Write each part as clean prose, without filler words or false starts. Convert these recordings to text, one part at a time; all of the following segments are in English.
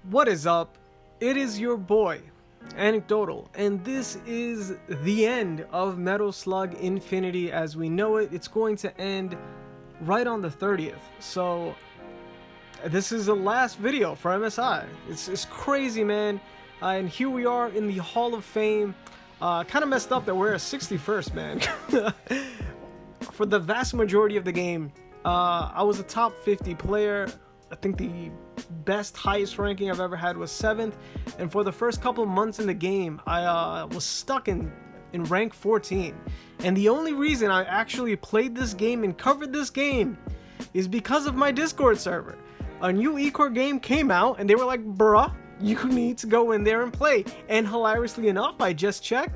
What is up? It is your boy, Anecdotal, and this is the end of Metal Slug Infinity as we know it. It's going to end right on the 30th, so this is the last video for MSI. It's crazy, man. And here we are in the Hall of Fame. Kind of messed up that we're a 61st, man. For the vast majority of the game, I was a top 50 player. I think the best, highest ranking I've ever had was 7th. And for the first couple of months in the game, I was stuck in rank 14. And the only reason I actually played this game and covered this game is because of my Discord server. A new eCore game came out and they were like, bruh, you need to go in there and play. And hilariously enough, I just checked,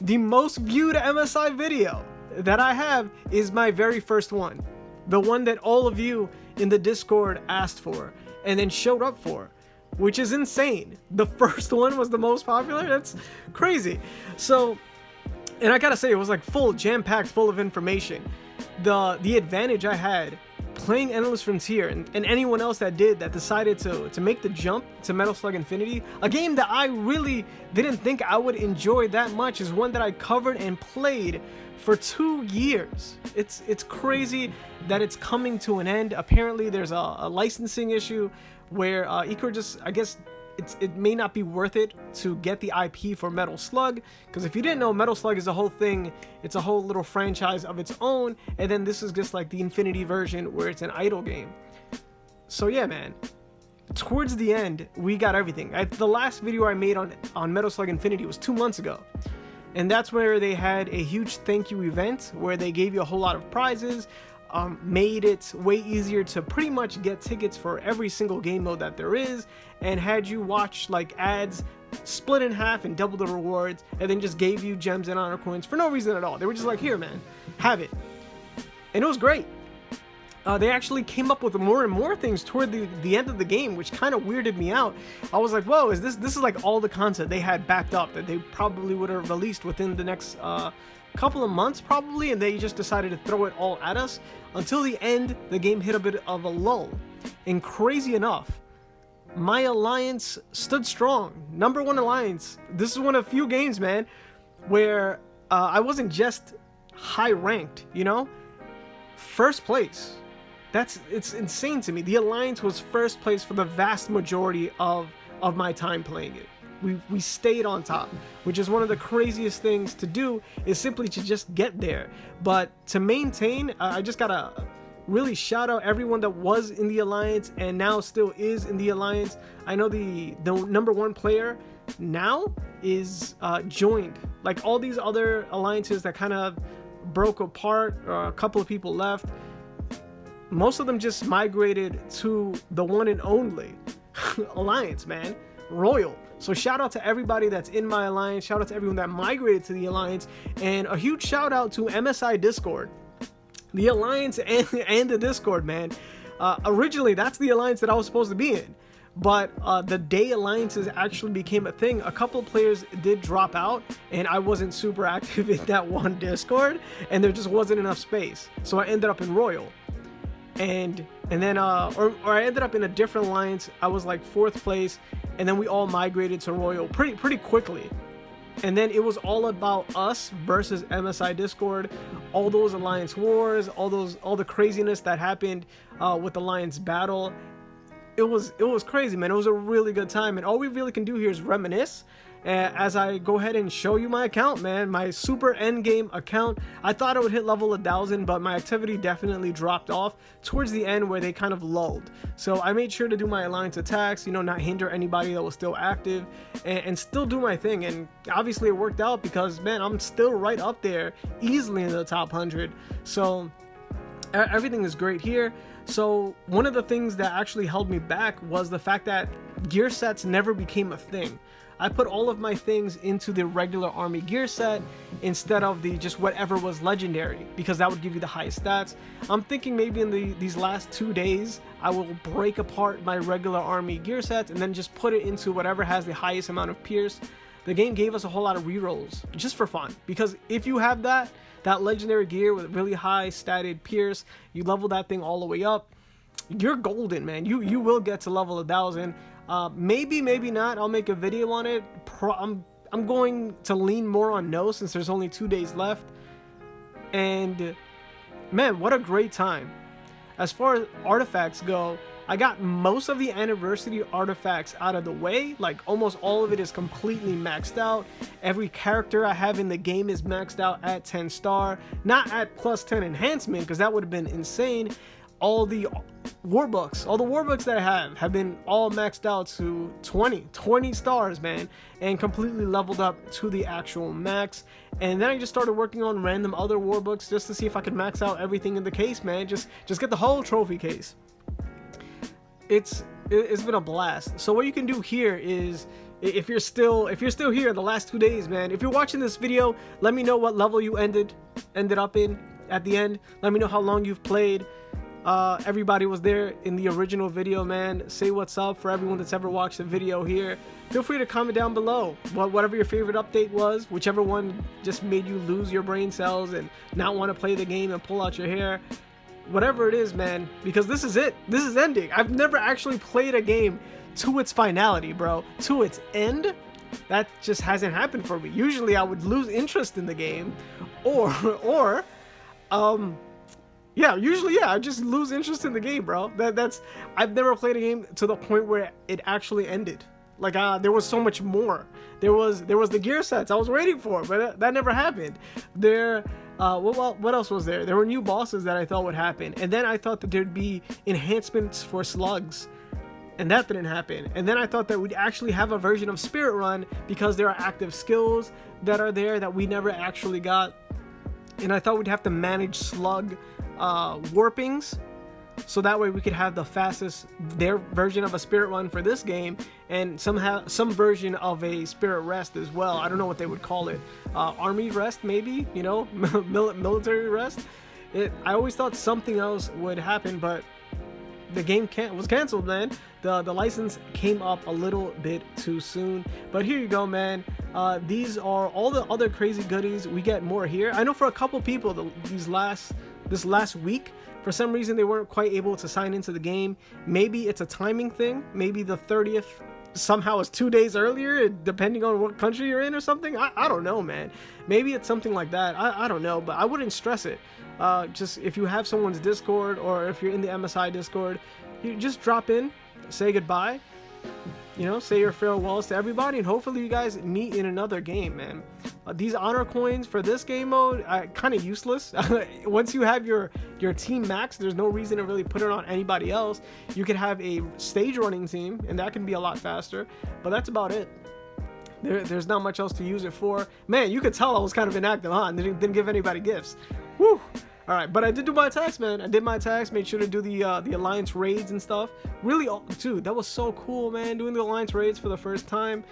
the most viewed MSI video that I have is my very first one. The one that all of you in the Discord asked for and then showed up for, which is insane. The first one was the most popular. That's crazy. So, and I gotta say, it was like full, jam-packed, full of information. The advantage I had playing Endless Frontier and anyone else that decided to make the jump to Metal Slug Infinity, a game that I really didn't think I would enjoy that much, is one that I covered and played for 2 years. It's crazy that it's coming to an end. Apparently there's a licensing issue where eCore just, I guess, it may not be worth it to get the IP for Metal Slug, because if you didn't know, Metal Slug is a whole thing. It's a whole little franchise of its own, and then this is just like the Infinity version where it's an idle game. So yeah, man, towards the end we got everything. The last video I made on Metal Slug Infinity was 2 months ago, and that's where they had a huge thank you event where they gave you a whole lot of prizes, made it way easier to pretty much get tickets for every single game mode that there is, and had you watch like ads split in half and double the rewards, and then just gave you gems and honor coins for no reason at all. They were just like, here, man, have it. And it was great. They actually came up with more and more things toward the end of the game, which kind of weirded me out. I was like, whoa, this is like all the content they had backed up that they probably would have released within the next couple of months probably, and they just decided to throw it all at us. Until the end, the game hit a bit of a lull, and crazy enough, my alliance stood strong. Number 1 alliance. This is one of few games, man, where I wasn't just high ranked, you know, first place. It's insane to me. The alliance was first place for the vast majority of my time playing it. We stayed on top, which is one of the craziest things to do, is simply to just get there. But to maintain, I just gotta really shout out everyone that was in the alliance and now still is in the alliance. I know the number 1 player now is joined. Like all these other alliances that kind of broke apart, or a couple of people left, most of them just migrated to the one and only alliance, man, Royal. So shout out to everybody that's in my alliance, shout out to everyone that migrated to the alliance, and a huge shout out to MSI Discord, the alliance and the Discord, man. Originally that's the alliance that I was supposed to be in, but the day alliances actually became a thing, a couple players did drop out, and I wasn't super active in that one Discord, and there just wasn't enough space, so I ended up in Royal. And then or I ended up in a different alliance. I was like 4th place, and then we all migrated to Royal pretty quickly. And then it was all about us versus MSI Discord, all those alliance wars, all the craziness that happened with Alliance Battle. It was crazy, man. It was a really good time, and all we really can do here is reminisce as I go ahead and show you my account, man. My super endgame account. I thought I would hit level 1000, but my activity definitely dropped off towards the end where they kind of lulled. So I made sure to do my alliance attacks, you know, not hinder anybody that was still active, and still do my thing. And obviously it worked out because, man, I'm still right up there, easily in the top 100. So everything is great here. So one of the things that actually held me back was the fact that gear sets never became a thing. I put all of my things into the regular army gear set instead of the just whatever was legendary, because that would give you the highest stats. I'm thinking maybe in these last 2 days I will break apart my regular army gear sets and then just put it into whatever has the highest amount of pierce. The game gave us a whole lot of rerolls just for fun, because if you have that legendary gear with really high statted pierce, you level that thing all the way up, you're golden, man. You will get to level 1000. Maybe, maybe not. I'll make a video on it. I'm going to lean more on no, since there's only 2 days left. And man, what a great time. As far as artifacts go, I got most of the anniversary artifacts out of the way. Like almost all of it is completely maxed out. Every character I have in the game is maxed out at 10 star, not at plus 10 enhancement, because that would have been insane. All the warbooks that I have been all maxed out to 20 stars, man, and completely leveled up to the actual max. And then I just started working on random other warbooks just to see if I could max out everything in the case, man. Just get the whole trophy case. It's been a blast. So what you can do here is, if you're still here the last 2 days, man, if you're watching this video, let me know what level you ended up in at the end. Let me know how long you've played. Everybody was there in the original video, man. Say what's up for everyone that's ever watched the video here. Feel free to comment down below whatever your favorite update was, whichever one just made you lose your brain cells and not want to play the game and pull out your hair. Whatever it is, man, because this is it. This is ending. I've never actually played a game to its finality, bro. To its end. That just hasn't happened for me. Usually I would lose interest in the game, yeah, usually, yeah, I just lose interest in the game, bro. I've never played a game to the point where it actually ended. Like, there was so much more. There was the gear sets I was waiting for, but that never happened. What else was there? There were new bosses that I thought would happen, and then I thought that there'd be enhancements for slugs, and that didn't happen. And then I thought that we'd actually have a version of Spirit Run, because there are active skills that are there that we never actually got. And I thought we'd have to manage slug warpings, so that way we could have the fastest version of a Spirit Run for this game, and some version of a Spirit Rest as well. I don't know what they would call it, army rest maybe, you know, military rest. I always thought something else would happen, but the game was canceled, man. The license came up a little bit too soon. But here you go, man. These are all the other crazy goodies. We get more here. I know for a couple people this last week, for some reason they weren't quite able to sign into the game. Maybe it's a timing thing. Maybe the 30th somehow is 2 days earlier, depending on what country you're in or something. I don't know, man. Maybe it's something like that. I don't know, but I wouldn't stress it. Just if you have someone's Discord, or if you're in the MSI Discord, you just drop in, say goodbye, you know, say your farewells to everybody, and hopefully you guys meet in another game, man. These honor coins for this game mode kind of useless. Once you have your team max, there's no reason to really put it on anybody else. You could have a stage running team, and that can be a lot faster, but that's about it. There's not much else to use it for. Man, you could tell I was kind of inactive, huh? And didn't give anybody gifts. Woo! All right, but I did do my attacks, man. I did my attacks, made sure to do the Alliance raids and stuff. Really, dude, that was so cool, man, doing the Alliance raids for the first time.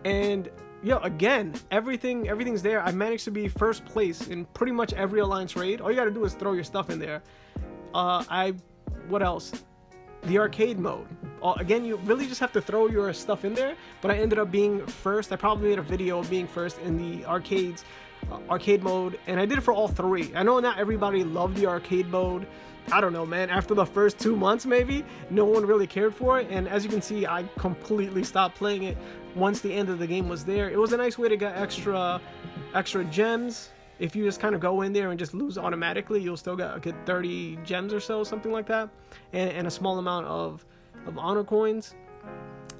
And, yo, again, everything's there. I managed to be first place in pretty much every Alliance raid. All you gotta do is throw your stuff in there. What else? The arcade mode. Again, you really just have to throw your stuff in there, but I ended up being first. I probably made a video of being first in the arcade mode, and I did it for all three. I know not everybody loved the arcade mode. I don't know, man. After the first 2 months, maybe no one really cared for it, and as you can see, I completely stopped playing it once the end of the game was there. It was a nice way to get extra gems. If you just kind of go in there and just lose automatically, you'll still get 30 gems or so, something like that, and a small amount of honor coins.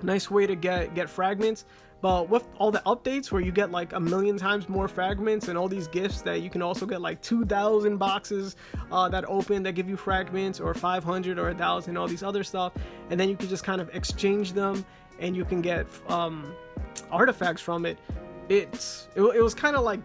Nice way to get fragments. But with all the updates where you get like 1,000,000 times more fragments, and all these gifts that you can also get like 2,000 boxes that open that give you fragments, or 500 or 1,000, all these other stuff, and then you can just kind of exchange them, and you can get artifacts from it. It was kind of like,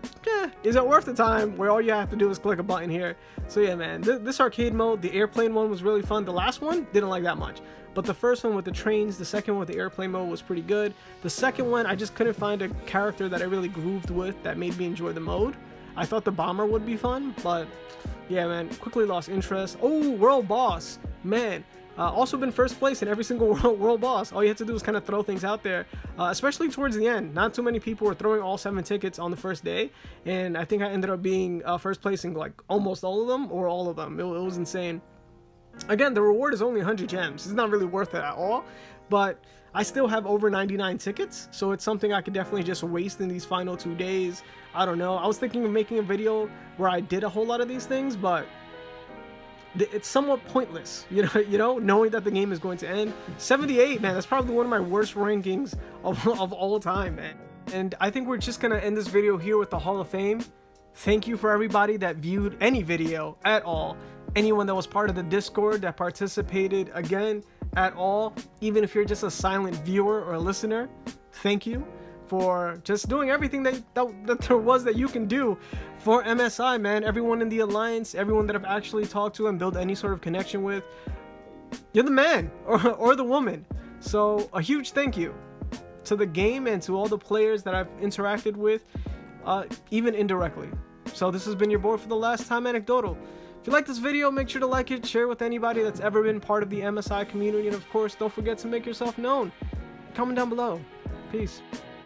is it worth the time, where all you have to do is click a button here. So yeah, man, this arcade mode, the airplane one was really fun. The last one, didn't like that much. But the first one with the trains, the second one with the airplane mode was pretty good. The second one, I just couldn't find a character that I really grooved with that made me enjoy the mode. I thought the bomber would be fun, but yeah, man, quickly lost interest. Oh, world boss, man. Also been first place in every single world boss. All you have to do is kind of throw things out there, especially towards the end. Not too many people were throwing all 7 tickets on the first day, and I think I ended up being first place in like almost all of them, or all of them. It was insane. Again, the reward is only 100 gems. It's not really worth it at all, but I still have over 99 tickets, so it's something I could definitely just waste in these final 2 days. I don't know. I was thinking of making a video where I did a whole lot of these things, but it's somewhat pointless, knowing that the game is going to end. 78, man, that's probably one of my worst rankings of all time, man. And I think we're just gonna end this video here with the Hall of Fame. Thank you for everybody that viewed any video at all. Anyone that was part of the Discord that participated again at all, even if you're just a silent viewer or a listener, thank you for just doing everything that there was that you can do for MSI, man. Everyone in the Alliance, everyone that I've actually talked to and built any sort of connection with, you're the man or the woman. So a huge thank you to the game and to all the players that I've interacted with, even indirectly. So this has been your boy for the last time, Anecdotal. If you like this video, make sure to like it, share it with anybody that's ever been part of the MSI community, and of course, don't forget to make yourself known. Comment down below. Peace.